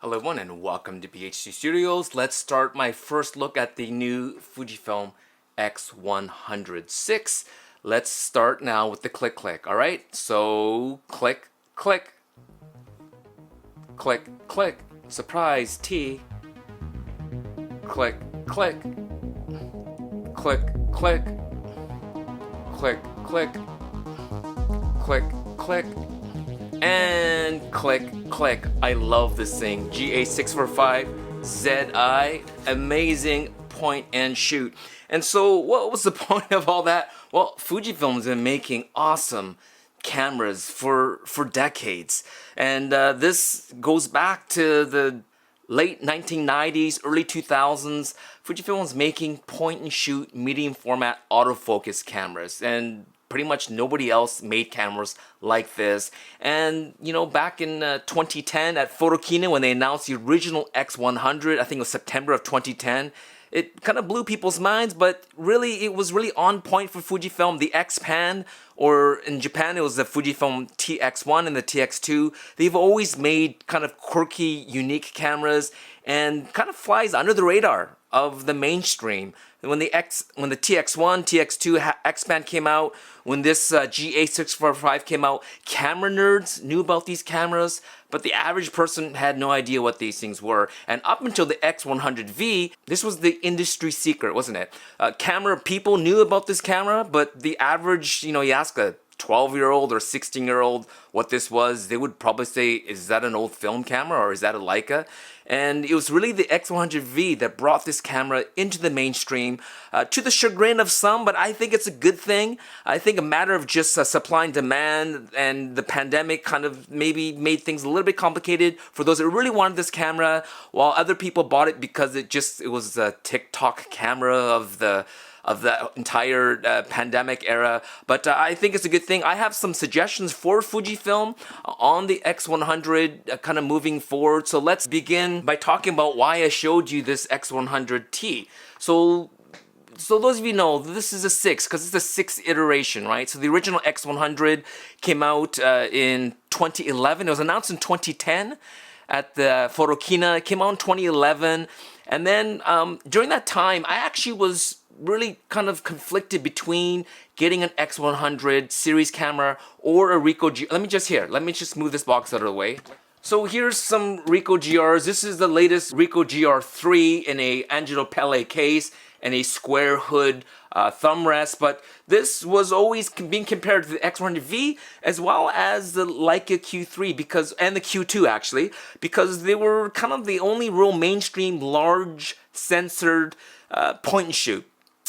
Hello everyone and welcome to PH2 Studios. Let's start my first look at the new Fujifilm X100. Let's start now with the click. Alright, so click, click, click, click, surprise T, click, click, click, click, click, click, click, click, and click, click. I love this thing. GA645 ZI, amazing point and shoot. And so what was the point of all that? Well, Fujifilm's been making awesome cameras for decades. And this goes back to the late 1990s, early 2000s. Fujifilm was making point and shoot medium format autofocus cameras, and pretty much nobody else made cameras like this. And you know, back in 2010 at Photokina, when they announced the original X100, I think it was September of 2010, it kind of blew people's minds, but really it was really on point for Fujifilm. The X-Pan, or in Japan it was the Fujifilm TX1 and the TX2. They've always made kind of quirky, unique cameras and kind of flies under the radar of the mainstream. When the TX1, TX2, X-Pan came out, when this GA645 came out, camera nerds knew about these cameras, but the average person had no idea what these things were. And up until the X100V, this was the industry secret, wasn't it? Camera people knew about this camera, but the average, you ask a 12-year-old or 16-year-old what this was, they would probably say, is that an old film camera or is that a Leica? And it was really the X100V that brought this camera into the mainstream, to the chagrin of some, but I think it's a good thing. I think a matter of just supply and demand, and the pandemic kind of maybe made things a little bit complicated for those that really wanted this camera, while other people bought it because it was a TikTok camera of the entire pandemic era. But I think it's a good thing. I have some suggestions for Fujifilm on the X100 kind of moving forward. So let's begin by talking about why I showed you this X100T. So those of you know, this is a 6, because it's the 6th iteration, right? So the original X100 came out in 2011. It was announced in 2010 at the Photokina. It came out in 2011. And then during that time, I actually was really kind of conflicted between getting an X100 series camera or a Ricoh G. Let me just move this box out of the way. So here's some Ricoh GRs. This is the latest Ricoh GR3 in a Angelo Pelle case and a square hood thumb rest, but this was always being compared to the X100V as well as the Leica Q3 and the Q2 actually, because they were kind of the only real mainstream large censored point and shoot.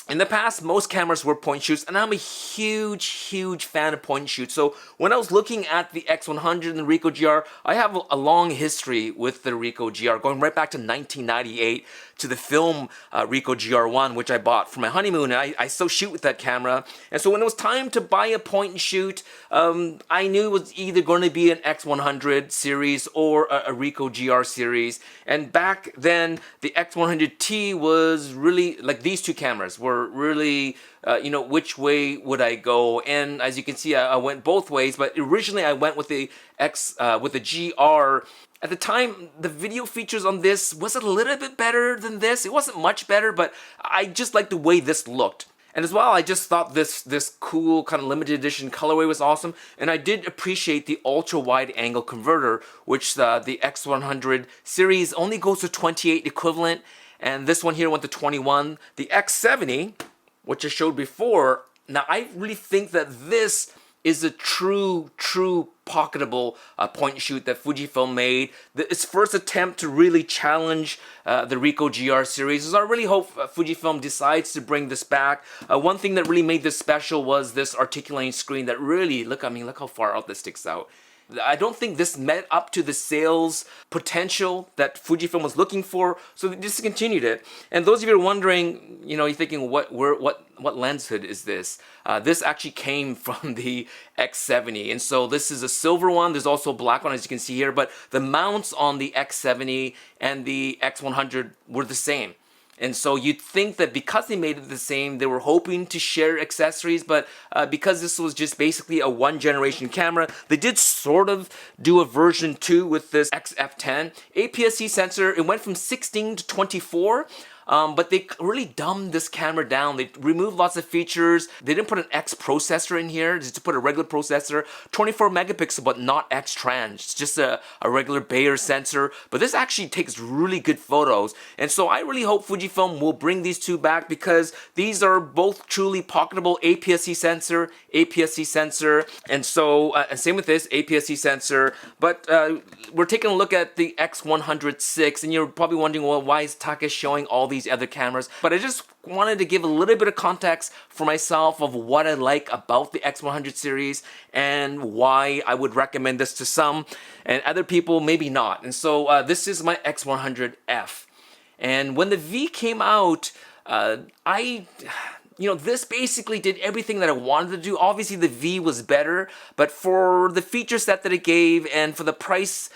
In the past, most cameras were point shoots, and I'm a huge fan of point shoots. So when I was looking at the X100 and the Ricoh GR, I have a long history with the Ricoh GR, going right back to 1998 to the film Ricoh GR1, which I bought for my honeymoon, and I still shoot with that camera. And so when it was time to buy a point and shoot, I knew it was either going to be an X100 series or a Ricoh GR series. And back then, the X100T was really, like, these two cameras were really, which way would I go? And as you can see, I went both ways, but originally I went with the GR. At the time, the video features on this was a little bit better than this. It wasn't much better, but I just liked the way this looked. And as well, I just thought this cool kind of limited edition colorway was awesome. And I did appreciate the ultra wide angle converter, which the X100 series only goes to 28 equivalent. And this one here went to 21. The X70, which I showed before, now I really think that this is a true pocketable point and shoot that Fujifilm made. Its first attempt to really challenge the Ricoh GR series. So I really hope Fujifilm decides to bring this back. One thing that really made this special was this articulating screen that really, look how far out this sticks out. I don't think this met up to the sales potential that Fujifilm was looking for, so they discontinued it. And those of you who are wondering, you're thinking, what lens hood is this? This actually came from the X70, and so this is a silver one. There's also a black one, as you can see here, but the mounts on the X70 and the X100 were the same. And so you'd think that because they made it the same, they were hoping to share accessories, but because this was just basically a one generation camera, they did sort of do a version 2 with this XF10. APS-C sensor, it went from 16 to 24. But they really dumbed this camera down. They removed lots of features. They didn't put an X processor in here, just to put a regular processor. 24 megapixel, but not X trans. It's just a regular Bayer sensor. But this actually takes really good photos. And so I really hope Fujifilm will bring these two back, because these are both truly pocketable. APS-C sensor, APS-C sensor. And so, same with this, APS-C sensor. But we're taking a look at the X100 and you're probably wondering, well, why is Taka showing all these other cameras? But I just wanted to give a little bit of context for myself of what I like about the X100 series and why I would recommend this to some and other people maybe not. And so this is my X100F. And when the V came out, this basically did everything that I wanted to do. Obviously the V was better, but for the feature set that it gave and for the price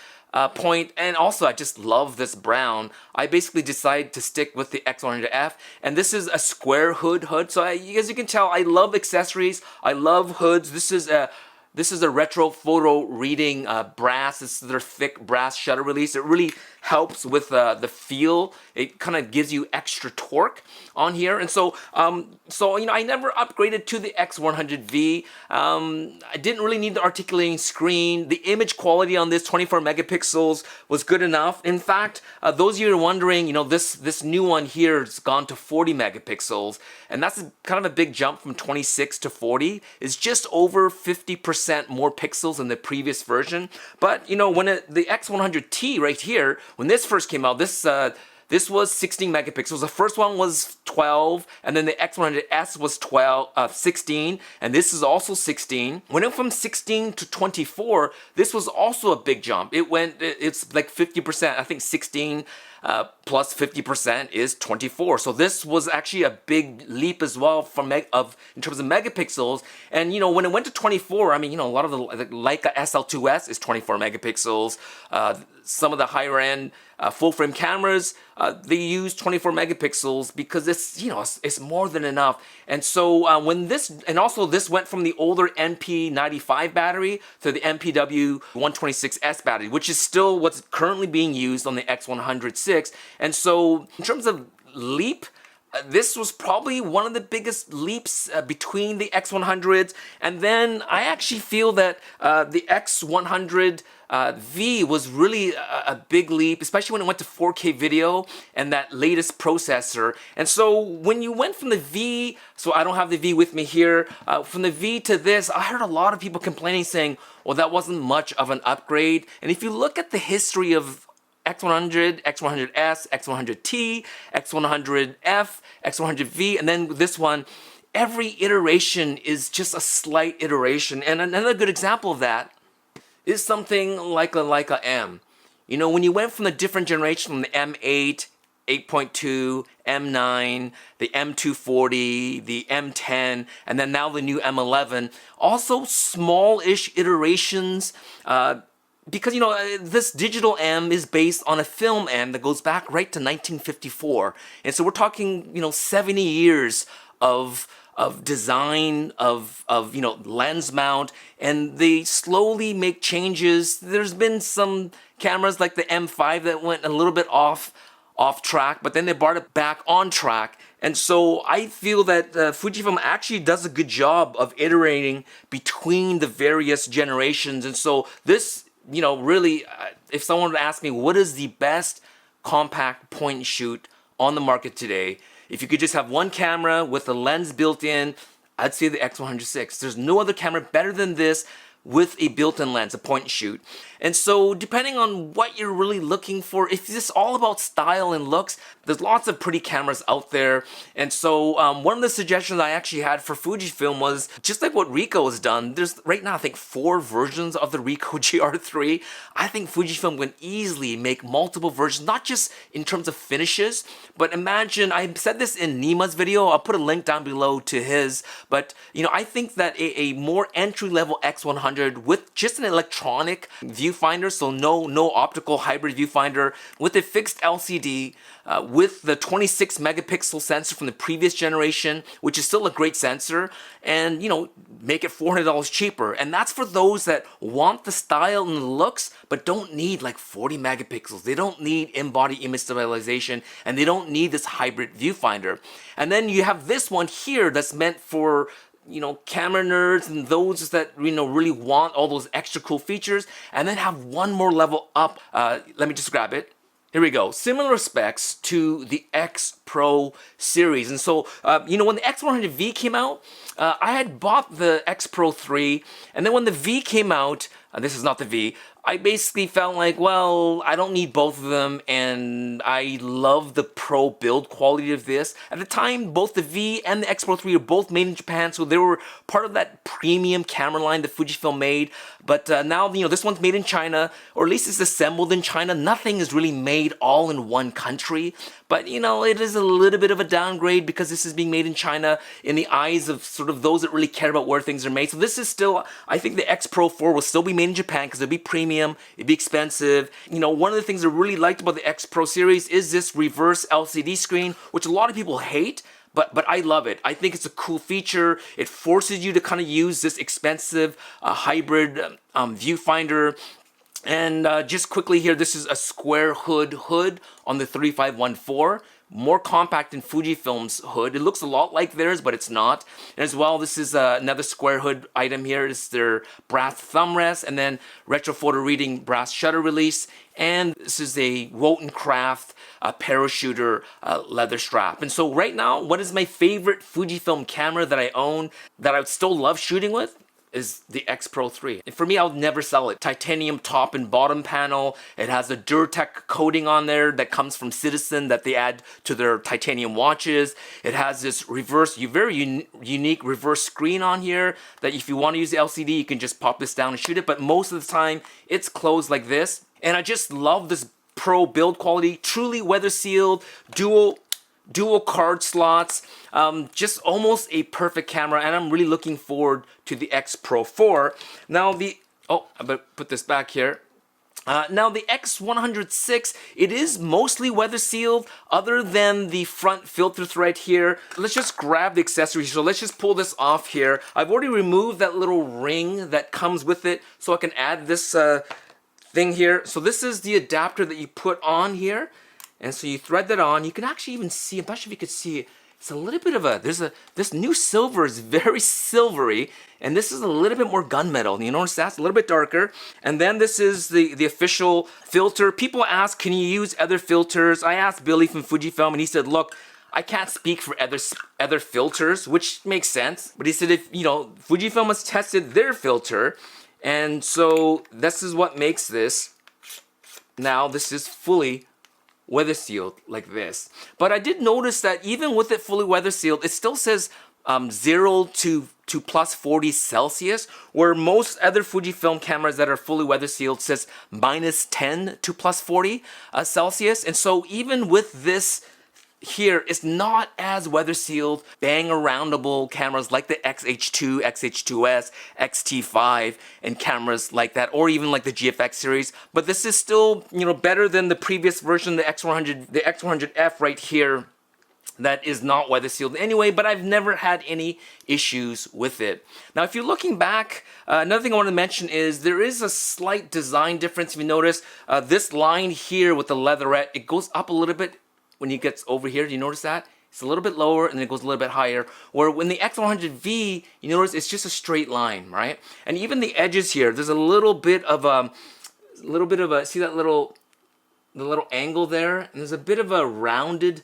point, and also I just love this brown, I basically decided to stick with the X100F. And this is a square hood. So as you can tell, I love accessories, I love hoods. This is a retro photo reading brass. This is their thick brass shutter release. It really helps with the feel. It kind of gives you extra torque on here. And so, I never upgraded to the X100V. I didn't really need the articulating screen. The image quality on this, 24 megapixels, was good enough. In fact, those of you who are wondering, this new one here has gone to 40 megapixels, and that's kind of a big jump from 26 to 40. It's just over 50% more pixels than the previous version. But when the X100T right here, when this first came out, this was 16 megapixels. The first one was 12, and then the X100S was 16, and this is also 16. When it went from 16 to 24, this was also a big jump. It's like 50%. I think 16 plus 50% is 24. So this was actually a big leap as well in terms of megapixels. And when it went to 24, a lot of the Leica SL2S is 24 megapixels. Some of the higher end full frame cameras, they use 24 megapixels because it's more than enough. And so this went from the older NP95 battery to the MPW 126S battery, which is still what's currently being used on the X100 VI. And so in terms of leap, this was probably one of the biggest leaps between the X100s. And then I actually feel that the X100 V was really a big leap, especially when it went to 4K video and that latest processor. And so when you went from the V, so I don't have the V with me here, from the V to this, I heard a lot of people complaining saying, well, that wasn't much of an upgrade. And if you look at the history of X100, X100S, X100T, X100F, X100V, and then this one, every iteration is just a slight iteration. And another good example of that is something like a Leica M. When you went from the different generation, from the M8, 8.2, M9, the M240, the M10, and then now the new M11, also small-ish iterations, because this digital M is based on a film M that goes back right to 1954, and so we're talking 70 years of design, of lens mount, and they slowly make changes. There's been some cameras like the M5 that went a little bit off track, but then they brought it back on track. And so I feel that Fujifilm actually does a good job of iterating between the various generations. And so this, really, if someone would ask me what is the best compact point and shoot on the market today, if you could just have one camera with a lens built in, I'd say the X100 There's no other camera better than this with a built-in lens, a point and shoot. And so depending on what you're really looking for, if it's all about style and looks, there's lots of pretty cameras out there. And so one of the suggestions I actually had for Fujifilm was just like what Ricoh has done. There's right now I think 4 versions of the Ricoh GR3. I think Fujifilm can easily make multiple versions, not just in terms of finishes, but imagine, I said this in Nima's video, I'll put a link down below to his, but I think that a more entry-level X100 X100 with just an electronic viewfinder, so no optical hybrid viewfinder, with a fixed LCD, with the 26 megapixel sensor from the previous generation, which is still a great sensor, and make it $400 cheaper. And that's for those that want the style and the looks, but don't need like 40 megapixels. They don't need in-body image stabilization, and they don't need this hybrid viewfinder. And then you have this one here that's meant for camera nerds and those that really want all those extra cool features, and then have one more level up. Let me just grab it. Here we go. Similar specs to the X Pro series. And so, when the X100V came out, I had bought the X Pro 3, and then when the V came out, this is not the V, I basically felt like, well, I don't need both of them, and I love the Pro build quality of this. At the time, both the V and the X Pro 3 are both made in Japan, so they were part of that premium camera line that Fujifilm made. But now, this one's made in China, or at least it's assembled in China. Nothing is really made all in one country. But, it is a little bit of a downgrade because this is being made in China in the eyes of sort of those that really care about where things are made. So this is still, I think the X Pro 4 will still be made in Japan because it'll be premium, it'd be expensive. One of the things I really liked about the X Pro series is this reverse LCD screen, which a lot of people hate. But I love it. I think it's a cool feature. It forces you to kind of use this expensive hybrid viewfinder. And just quickly here, this is a square hood on the 3514. More compact than Fujifilm's hood. It looks a lot like theirs, but it's not. And as well, this is another square hood item here. It's their brass thumb rest, and then retro photo reading brass shutter release. And this is a Wotancraft parachuter leather strap. And so right now, what is my favorite Fujifilm camera that I own that I would still love shooting with? Is the X Pro 3. And for me, I would never sell it. Titanium top and bottom panel. It has a Duratec coating on there that comes from Citizen that they add to their titanium watches. It has this very unique reverse screen on here that if you want to use the LCD, you can just pop this down and shoot it. But most of the time, it's closed like this. And I just love this Pro build quality. Truly weather sealed, dual card slots, just almost a perfect camera, and I'm really looking forward to the X Pro 4. Now I better put this back here. Now the X106, it is mostly weather sealed other than the front filter thread here. Let's just grab the accessories. So let's just pull this off here. I've already removed that little ring that comes with it so I can add this thing here. So this is the adapter that you put on here. And so you thread that on. You can actually even see, I'm not sure if you could see it. It's a little bit of this new silver is very silvery, and this is a little bit more gunmetal. You notice that's a little bit darker. And then this is the official filter. People ask, can you use other filters? I asked Billy from Fujifilm, and he said, look, I can't speak for other filters, which makes sense. But he said, if Fujifilm has tested their filter, and so this is what makes this. Now this is fully weather sealed like this. But I did notice that even with it fully weather sealed, it still says 0 to plus 40 Celsius, where most other Fujifilm cameras that are fully weather sealed says minus 10 to plus 40 Celsius. And so even with this here, it's not as weather sealed, bang aroundable cameras like the XH2, XH2S, XT5, and cameras like that, or even like the GFX series. But this is still, better than the previous version, the X100F right here, that is not weather sealed anyway, but I've never had any issues with it. Now, if you're looking back, another thing I want to mention is there is a slight design difference. If you notice, this line here with the leatherette, it goes up a little bit when it gets over here. Do you notice that? It's a little bit lower and then it goes a little bit higher. Where when the X100V, you notice it's just a straight line, right? And even the edges here, there's a little bit of a, see that the little angle there? And there's a bit of a rounded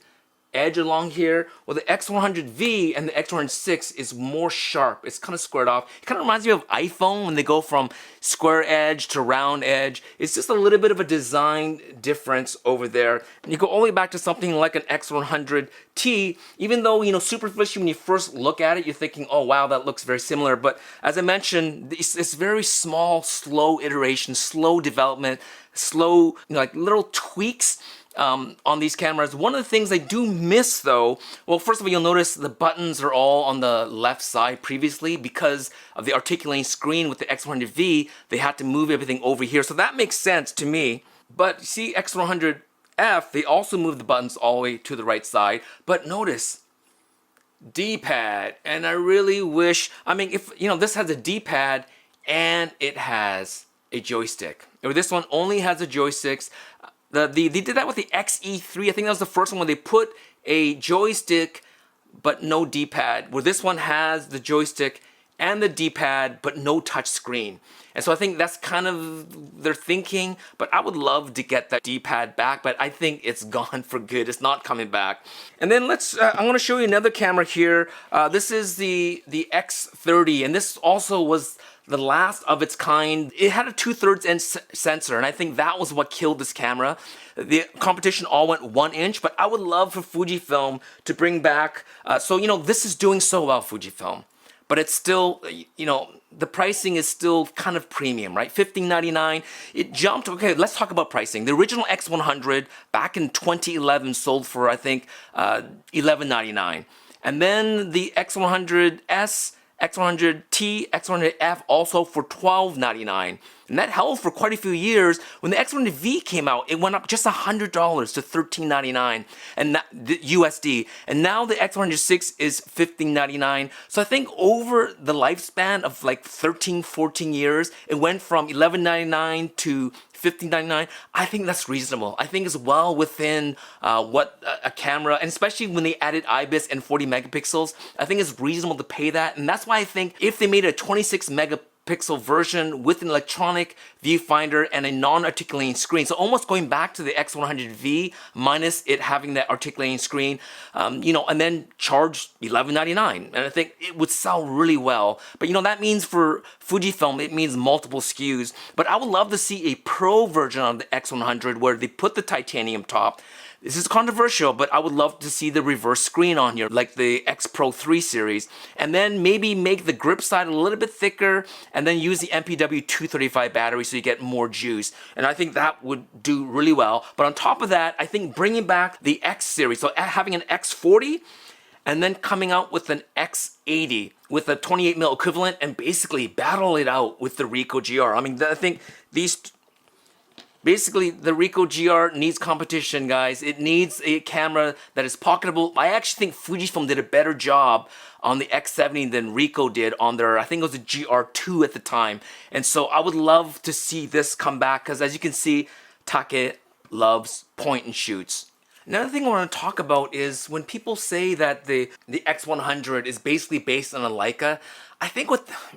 edge along here. Well, the X100V and the X106 is more sharp. It's kind of squared off. It kind of reminds me of iPhone when they go from square edge to round edge. It's just a little bit of a design difference over there. And you go all the way back to something like an X100T, even though, superficially when you first look at it, you're thinking, oh wow, that looks very similar. But as I mentioned, it's very small, slow iteration, slow development. slow, like little tweaks on these cameras. One of the things I do miss though, well, first of all, you'll notice the buttons are all on the left side previously because of the articulating screen with the X100V. They had to move everything over here, so that makes sense to me. But see, X100F, they also move the buttons all the way to the right side. But notice, D-pad, and I really wish, I mean, if, you know, this has a D-pad and it has a joystick. Or this one only has the joysticks. They did that with the XE3. I think that was the first one where they put a joystick but no D-pad. Where this one has the joystick and the D-pad but no touch screen. And so I think that's kind of their thinking, but I would love to get that D-pad back, but I think it's gone for good. It's not coming back. And then I'm going to show you another camera here. This is the X30, and this also was the last of its kind. It had a 2/3 inch sensor, and I think that was what killed this camera. The competition all went 1 inch, but I would love for Fujifilm to bring back, so you know, this is doing so well, Fujifilm. But it's still, you know, the pricing is still kind of premium, right? $15.99. It jumped. Okay, let's talk about pricing. The original X100 back in 2011 sold for, I think, $11.99. And then the X100S, X100T, X100F also for $12.99. And that held for quite a few years. When the X100V came out, it went up just $100 to $13.99 and the USD. And now the X106 is $15.99. So I think over the lifespan of like 13, 14 years, it went from $11.99 to $15.99. I think that's reasonable. I think it's well within what a camera, and especially when they added IBIS and 40 megapixels, I think it's reasonable to pay that. And that's why I think if they made a 26 megapixel version with an electronic viewfinder and a non-articulating screen, so almost going back to the X100V minus it having that articulating screen, you know, and then charge $11.99, and I think it would sell really well. But you know, that means for Fujifilm, it means multiple SKUs. But I would love to see a pro version of the X100 where they put the titanium top. This is controversial, but I would love to see the reverse screen on here, like the X Pro 3 series. And then maybe make the grip side a little bit thicker, and then use the MPW 235 battery so you get more juice. And I think that would do really well. But on top of that, I think bringing back the X series, so having an X40, and then coming out with an X80 with a 28mm equivalent, and basically battle it out with the Ricoh GR. I mean, I think these... Basically, the Ricoh GR needs competition, guys. It needs a camera that is pocketable. I actually think Fujifilm did a better job on the X70 than Ricoh did on their, I think it was the GR2 at the time. And so I would love to see this come back, because as you can see, Take loves point and shoots. Another thing I want to talk about is when people say that the X100 is basically based on a Leica, I think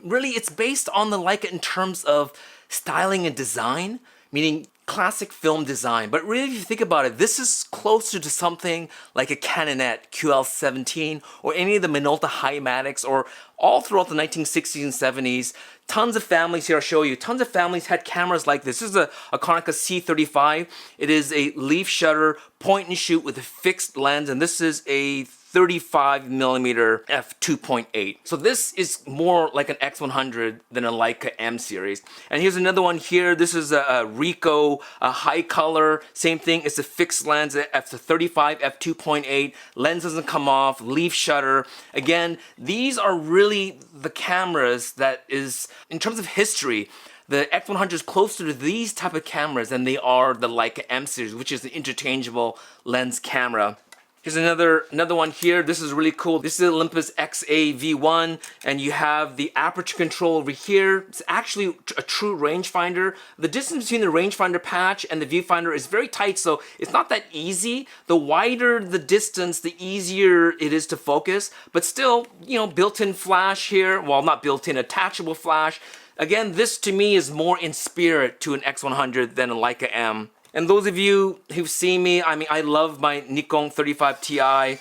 really it's based on the Leica in terms of styling and design, meaning classic film design. But really, if you think about it, this is closer to something like a Canonette QL17 or any of the Minolta Hi-Matics, or all throughout the 1960s and 70s. Tons of families here, I'll show you. Tons of families had cameras like this. This is a Konica C35. It is a leaf shutter point and shoot with a fixed lens, and this is a 35mm f2.8. So this is more like an X100 than a Leica M series. And here's another one here. This is a Ricoh high color. Same thing. It's a fixed lens. It's a 35 f2.8. Lens doesn't come off. Leaf shutter. Again, these are really the cameras that is, in terms of history, the X100 is closer to these type of cameras than they are the Leica M series, which is an interchangeable lens camera. Here's another one here. This is really cool. This is Olympus XA V1, and you have the aperture control over here. It's actually a true rangefinder. The distance between the rangefinder patch and the viewfinder is very tight, so it's not that easy. The wider the distance, the easier it is to focus, but still, you know, built-in flash here. Well, not built-in, attachable flash. Again, this to me is more in spirit to an X100 than a Leica M. And those of you who've seen me, I mean, I love my Nikon 35 Ti.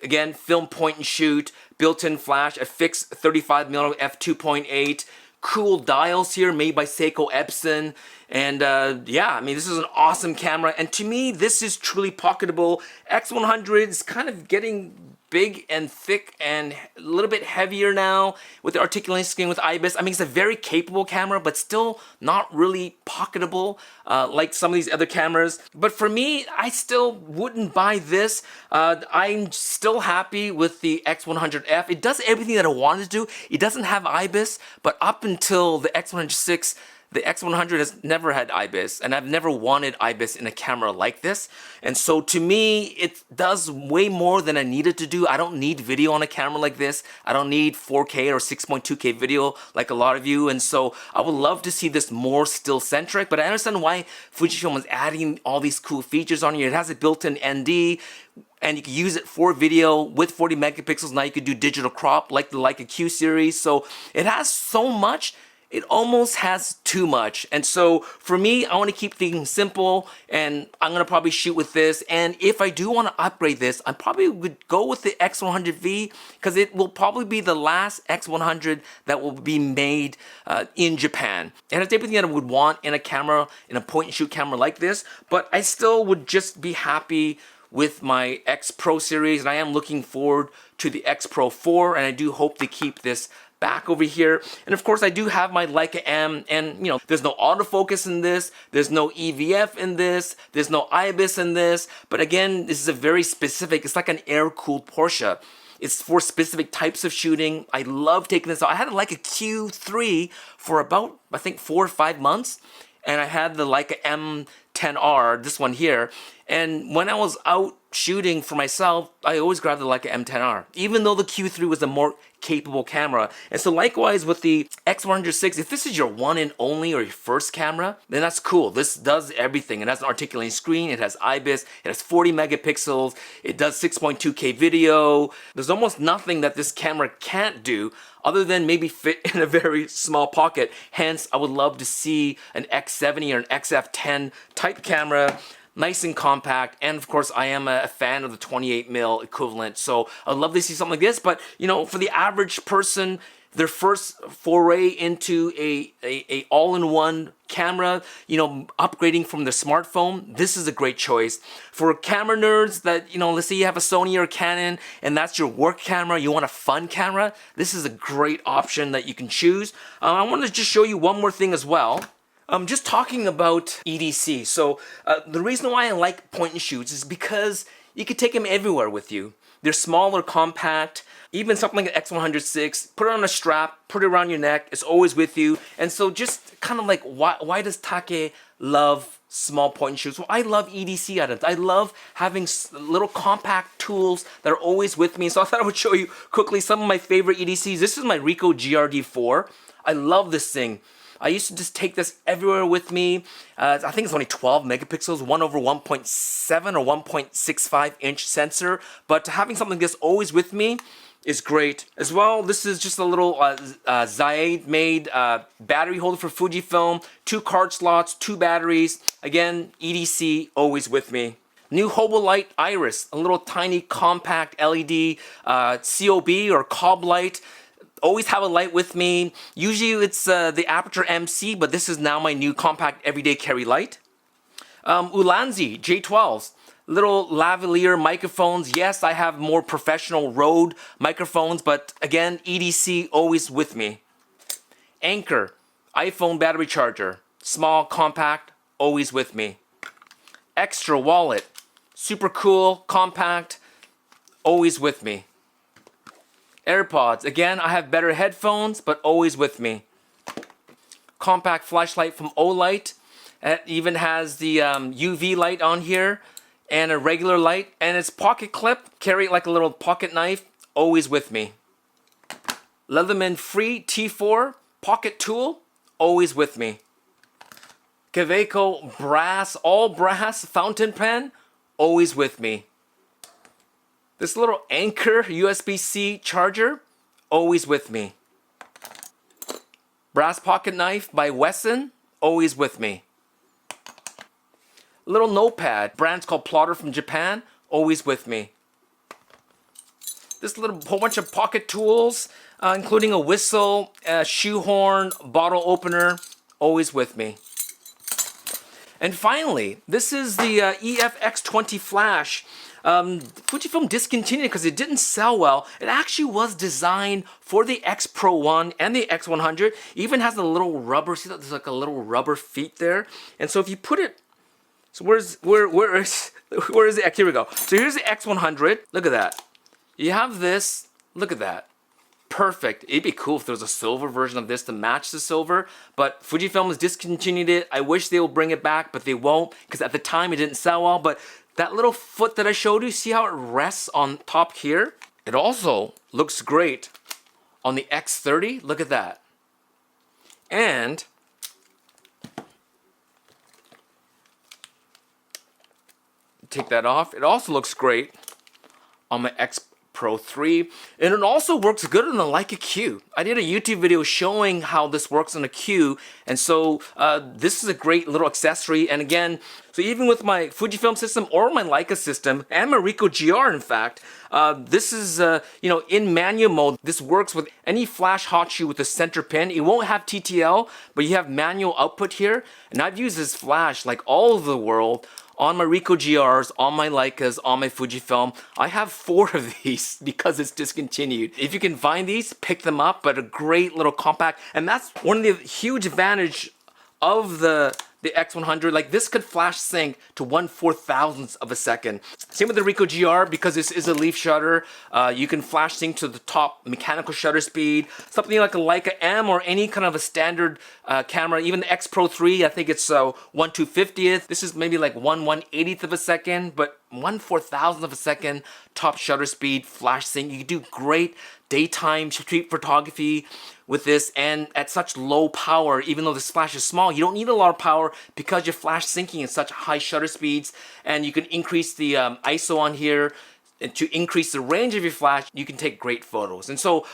Again, film point and shoot, built-in flash, a fixed 35mm f2.8, cool dials here made by Seiko Epson. And yeah, I mean, this is an awesome camera. And to me, this is truly pocketable. X100 is kind of getting big and thick and a little bit heavier now with the articulating screen with IBIS. I mean, it's a very capable camera, but still not really pocketable like some of these other cameras. But for me, I still wouldn't buy this. I'm still happy with the X100F. It does everything that I wanted to do. It doesn't have IBIS, but up until the X106, the X100 has never had IBIS, and I've never wanted IBIS in a camera like this. And so to me, it does way more than I needed to do. I don't need video on a camera like this. I don't need 4K or 6.2K video like a lot of you. And so I would love to see this more still-centric, but I understand why Fujifilm is adding all these cool features on here. It has a built-in ND, and you can use it for video with 40 megapixels. Now you could do digital crop like the Leica Q series. So it has so much. It almost has too much. And so for me, I want to keep things simple, and I'm going to probably shoot with this. And if I do want to upgrade this, I probably would go with the X100V, because it will probably be the last X100 that will be made in Japan. And it's everything that I would want in a camera, in a point and shoot camera like this, but I still would just be happy with my X Pro series, and I am looking forward to the X Pro 4, and I do hope to keep this back over here. And of course, I do have my Leica M, and you know, there's no autofocus in this, there's no EVF in this, there's no IBIS in this, but again, this is a very specific, it's like an air-cooled Porsche. It's for specific types of shooting. I love taking this out. I had a Leica Q3 for about, I think, 4 or 5 months, and I had the Leica M10R, this one here, and when I was out shooting for myself, I always grabbed the Leica M10R, even though the Q3 was a more capable camera. And so likewise with the X106, if this is your one and only or your first camera, then that's cool. This does everything. It has an articulating screen, it has IBIS, it has 40 megapixels, it does 6.2K video. There's almost nothing that this camera can't do other than maybe fit in a very small pocket. Hence, I would love to see an X70 or an XF10 type camera, nice and compact, and of course I am a fan of the 28mm equivalent, so I'd love to see something like this. But you know, for the average person, their first foray into a all-in-one camera, you know, upgrading from the smartphone, this is a great choice. For camera nerds that, you know, let's say you have a Sony or a Canon and that's your work camera, you want a fun camera, this is a great option that you can choose. I want to just show you one more thing as well. Just talking about EDC. So the reason why I like point and shoots is because you can take them everywhere with you. They're small or compact. Even something like an X106, put it on a strap, put it around your neck, it's always with you. And so just kind of like, why does Take love small point and shoots? Well, I love EDC items. I love having little compact tools that are always with me. So I thought I would show you quickly some of my favorite EDCs. This is my Ricoh GRD4. I love this thing. I used to just take this everywhere with me. I think it's only 12 megapixels, 1/1.7 or 1.65 inch sensor. But having something like this always with me is great. As well, this is just a little Zaid made battery holder for Fujifilm. 2 card slots, 2 batteries. Again, EDC always with me. New Hobolight Iris, a little tiny compact LED COB or cob light. Always have a light with me. Usually it's the Aperture MC, but this is now my new compact everyday carry light. Ulanzi J12s, little lavalier microphones. Yes, I have more professional Rode microphones, but again, EDC always with me. Anker iPhone battery charger, small, compact, always with me. Extra wallet, super cool, compact, always with me. AirPods, again, I have better headphones, but always with me. Compact flashlight from Olight. It even has the UV light on here and a regular light, and it's pocket clip, carry it like a little pocket knife, always with me. Leatherman Free T4 pocket tool, always with me. Kaweco brass, all brass fountain pen, always with me. This little Anker USB-C charger, always with me. Brass pocket knife by Wesson, always with me. Little notepad, brand's called Plotter from Japan, always with me. This little whole bunch of pocket tools, including a whistle, a shoehorn, bottle opener, always with me. And finally, this is the EF X20 flash. Fujifilm discontinued because it didn't sell well. It actually was designed for the X Pro 1 and the X100. Even has a little rubber, see that there's like a little rubber feet there. And so if you put it, so where is the X? Here we go. So here's the X100. Look at that. You have this, look at that. Perfect. It'd be cool if there was a silver version of this to match the silver, but Fujifilm has discontinued it. I wish they will bring it back, but they won't, because at the time it didn't sell well. But that little foot that I showed you, see how it rests on top here? It also looks great on the X30. Look at that. And take that off. It also looks great on my X Pro 3, and it also works good on the Leica Q. I did a YouTube video showing how this works on a Q, and so this is a great little accessory. And again, so even with my Fujifilm system or my Leica system and my Ricoh GR, in fact, this is in manual mode. This works with any flash hot shoe with a center pin. It won't have TTL, but you have manual output here, and I've used this flash like all over the world on my Ricoh GRs, on my Leicas, on my Fujifilm. I have 4 of these because it's discontinued. If you can find these, pick them up, but a great little compact. And that's one of the huge advantage of the X100. Like, this could flash sync to 1/4000th of a second. Same with the Ricoh GR, because this is a leaf shutter. You can flash sync to the top mechanical shutter speed. Something like a Leica M or any kind of a standard camera. Even the X Pro 3, I think it's 1/250th. This is maybe like 1/180th of a second, but 1/4000th of a second top shutter speed, flash sync. You can do great daytime street photography with this, and at such low power. Even though this flash is small, you don't need a lot of power because you're flash syncing at such high shutter speeds, and you can increase the ISO on here. And to increase the range of your flash, you can take great photos. And so,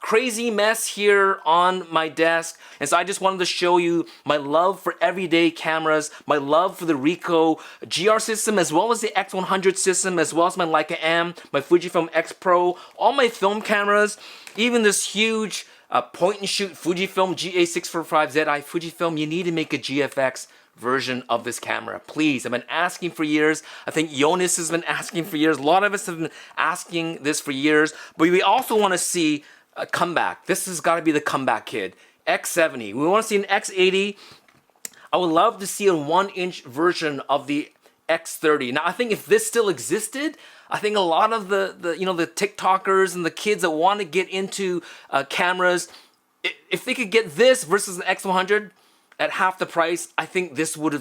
crazy mess here on my desk. And so I just wanted to show you my love for everyday cameras, my love for the Ricoh GR system, as well as the X100 system, as well as my Leica M, my Fujifilm X Pro, all my film cameras, even this huge point and shoot Fujifilm GA645ZI Fujifilm. You need to make a GFX version of this camera, please. I've been asking for years. I think Jonas has been asking for years. A lot of us have been asking this for years, but we also want to see a comeback. This has got to be the comeback kid. X70. We want to see an X80. I would love to see a 1-inch version of the X30. Now, I think if this still existed, I think a lot of the TikTokers and the kids that want to get into cameras, if they could get this versus the X100 at half the price, I think this would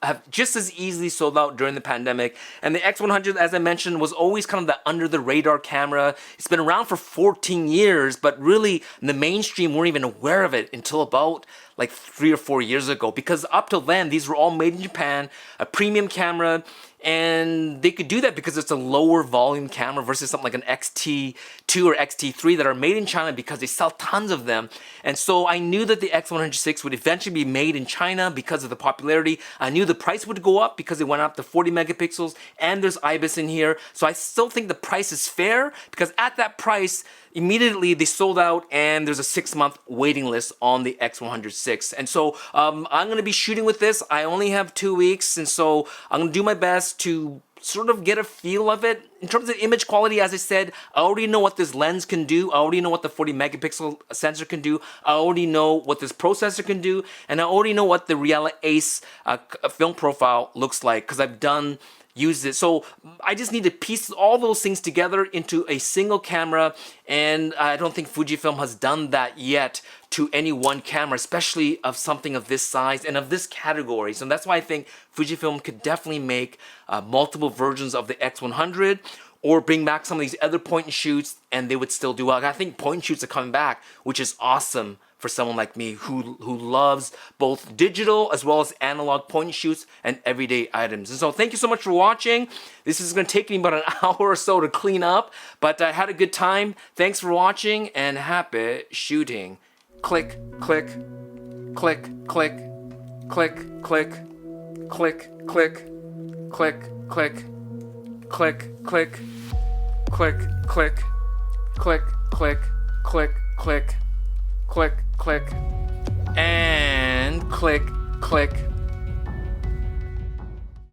have just as easily sold out during the pandemic. And the X100, as I mentioned, was always kind of the under the radar camera. It's been around for 14 years, but really the mainstream weren't even aware of it until about like 3 or 4 years ago, because up till then these were all made in Japan, a premium camera. And they could do that because it's a lower volume camera versus something like an XT2 or XT3 that are made in China because they sell tons of them. And so I knew that the X106 would eventually be made in China because of the popularity. I knew the price would go up because it went up to 40 megapixels and there's IBIS in here. So I still think the price is fair, because at that price, immediately they sold out and there's a 6-month waiting list on the X106. And so I'm going to be shooting with this. I only have 2 weeks, and so I'm going to do my best to sort of get a feel of it. In terms of image quality, as I said, I already know what this lens can do. I already know what the 40 megapixel sensor can do. I already know what this processor can do. And I already know what the Reala Ace film profile looks like, because I've used it. So I just need to piece all those things together into a single camera, and I don't think Fujifilm has done that yet to any one camera, especially of something of this size and of this category. So that's why I think Fujifilm could definitely make multiple versions of the X100, or bring back some of these other point and shoots, and they would still do well. I think point and shoots are coming back, which is awesome for someone like me who loves both digital as well as analog point and shoots and everyday items. And so thank you so much for watching. This is going to take me about an hour or so to clean up, but I had a good time. Thanks for watching, and happy shooting. Click, click, click, click, click, click, click, click, click, click, click, click, click, click, click, click, click, click, click, click, and click, click.